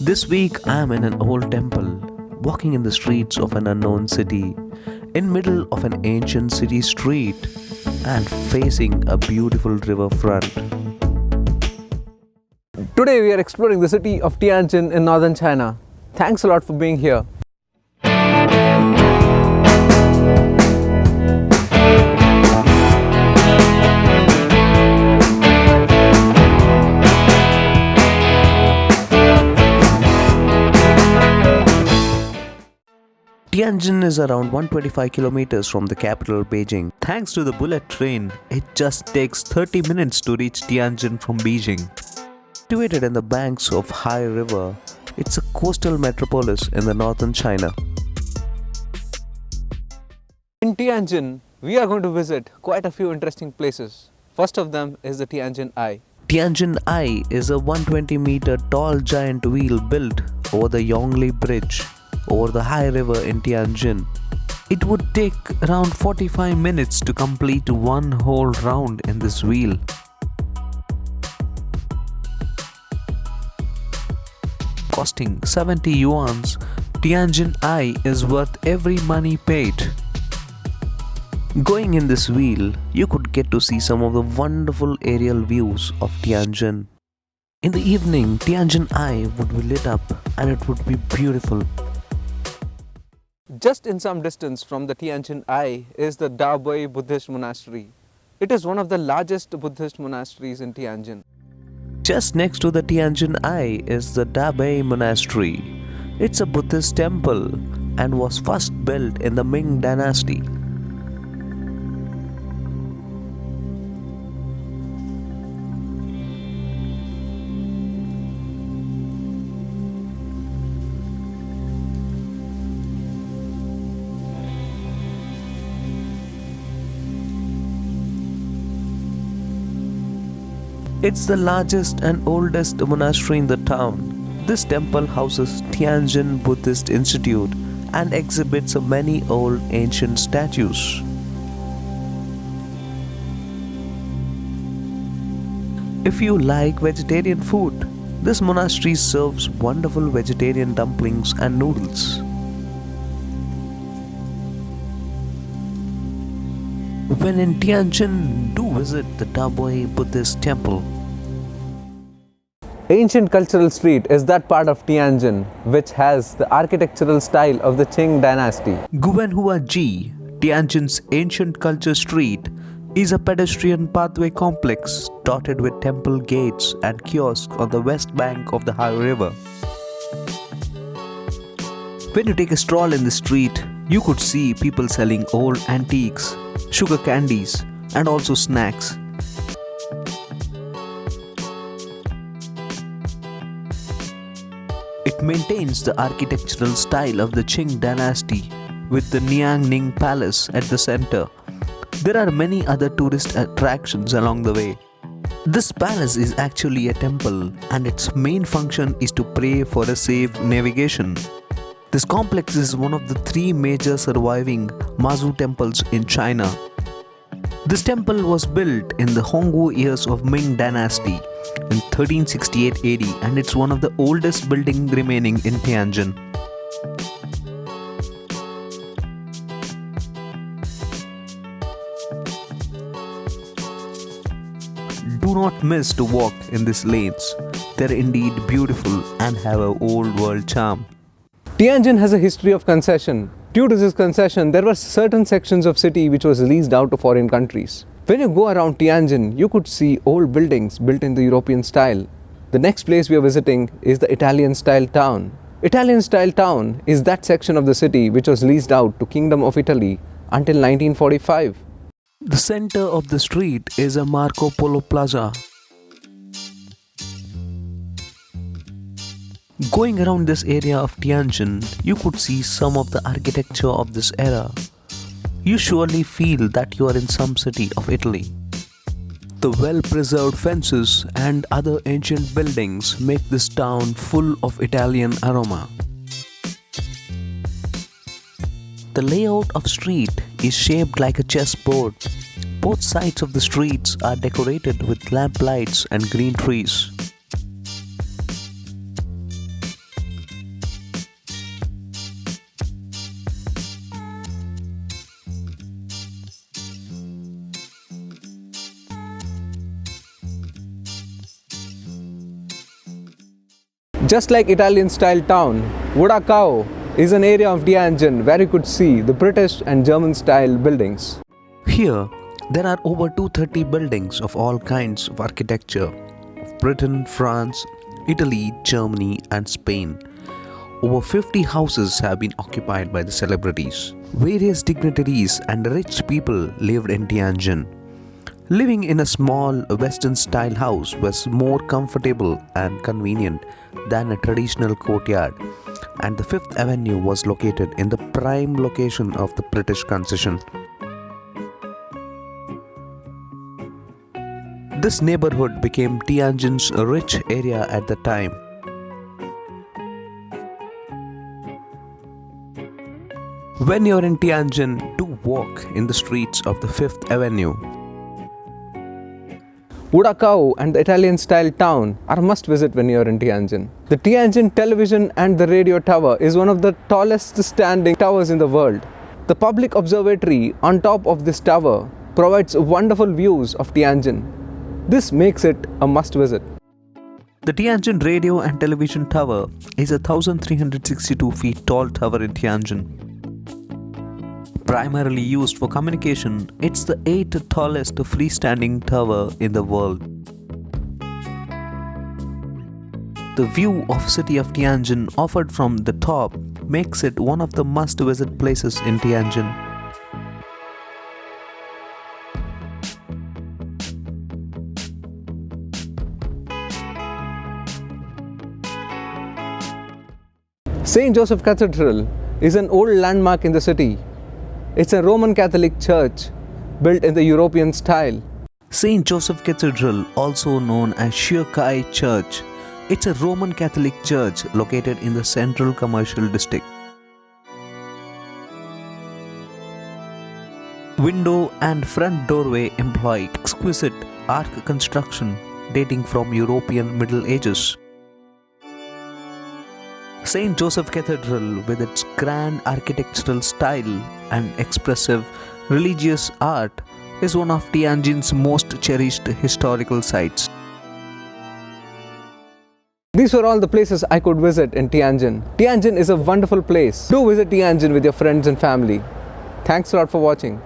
This week I am in an old temple, walking in the streets of an unknown city, in middle of an ancient city street and facing a beautiful river front. Today we are exploring the city of Tianjin in northern China. Thanks a lot for being here. Tianjin is around 125 kilometers from the capital Beijing. Thanks to the bullet train, it just takes 30 minutes to reach Tianjin from Beijing. Situated in the banks of Hai River, it's a coastal metropolis in the northern China. In Tianjin, we are going to visit quite a few interesting places. First of them is the Tianjin Eye. Tianjin Eye is a 120-meter tall giant wheel built over the Yongli Bridge over the Hai River in Tianjin. It would take around 45 minutes to complete one whole round in this wheel. Costing 70 yuans, Tianjin Eye is worth every money paid. Going in this wheel, you could get to see some of the wonderful aerial views of Tianjin. In the evening, Tianjin Eye would be lit up and it would be beautiful. Just in some distance from the Tianjin Eye is the Dabui Buddhist Monastery. It is one of the largest Buddhist monasteries in Tianjin. Just next to the Tianjin Eye is the Dabui Monastery. It's a Buddhist temple and was first built in the Ming Dynasty. It's the largest and oldest monastery in the town. This temple houses Tianjin Buddhist Institute and exhibits many old ancient statues. If you like vegetarian food, this monastery serves wonderful vegetarian dumplings and noodles. When in Tianjin, do visit the Dabui Buddhist temple. Ancient Cultural Street is that part of Tianjin which has the architectural style of the Qing dynasty. Guwenhua Ji, Tianjin's ancient culture street, is a pedestrian pathway complex dotted with temple gates and kiosks on the west bank of the Hai River. When you take a stroll in the street, you could see people selling old antiques, sugar candies, and also snacks. It maintains the architectural style of the Qing dynasty with the Niangning Palace at the center. There are many other tourist attractions along the way. This palace is actually a temple and its main function is to pray for a safe navigation. This complex is one of the three major surviving Mazu temples in China. This temple was built in the Hongwu years of Ming Dynasty in 1368 AD and it's one of the oldest buildings remaining in Tianjin. Do not miss to walk in these lanes. They're indeed beautiful and have an old world charm. Tianjin has a history of concession. Due to this concession, there were certain sections of city which was leased out to foreign countries. When you go around Tianjin, you could see old buildings built in the European style. The next place we are visiting is the Italian style town. Italian style town is that section of the city which was leased out to Kingdom of Italy until 1945. The center of the street is a Marco Polo Plaza. Going around this area of Tianjin, you could see some of the architecture of this era. You surely feel that you are in some city of Italy. The well-preserved fences and other ancient buildings make this town full of Italian aroma. The layout of street is shaped like a chessboard. Both sides of the streets are decorated with lamp lights and green trees. Just like Italian style town, Wudakao is an area of Tianjin where you could see the British and German style buildings. Here, there are over 230 buildings of all kinds of architecture of Britain, France, Italy, Germany, and Spain. Over 50 houses have been occupied by the celebrities. Various dignitaries and rich people lived in Tianjin. Living in a small Western style house was more comfortable and convenient than a traditional courtyard, and the Fifth Avenue was located in the prime location of the British concession. This neighborhood became Tianjin's rich area at the time. When you're in Tianjin, do walk in the streets of the Fifth Avenue. Wudakao and the Italian style town are a must visit when you're in Tianjin. The Tianjin television and the radio tower is one of the tallest standing towers in the world. The public observatory on top of this tower provides wonderful views of Tianjin. This makes it a must visit. The Tianjin Radio and Television Tower is a 1362 feet tall tower in Tianjin. Primarily used for communication, it's the 8th tallest freestanding tower in the world. The view of city of Tianjin offered from the top makes it one of the must-visit places in Tianjin. St. Joseph Cathedral is an old landmark in the city. It's a Roman Catholic church built in the European style. St. Joseph Cathedral, also known as Shirkai Church, it's a Roman Catholic church located in the central commercial district. Window and front doorway employ exquisite arch construction dating from European Middle Ages. St. Joseph Cathedral, with its grand architectural style and expressive religious art, is one of Tianjin's most cherished historical sites. These were all the places I could visit in Tianjin. Tianjin is a wonderful place. Do visit Tianjin with your friends and family. Thanks a lot for watching.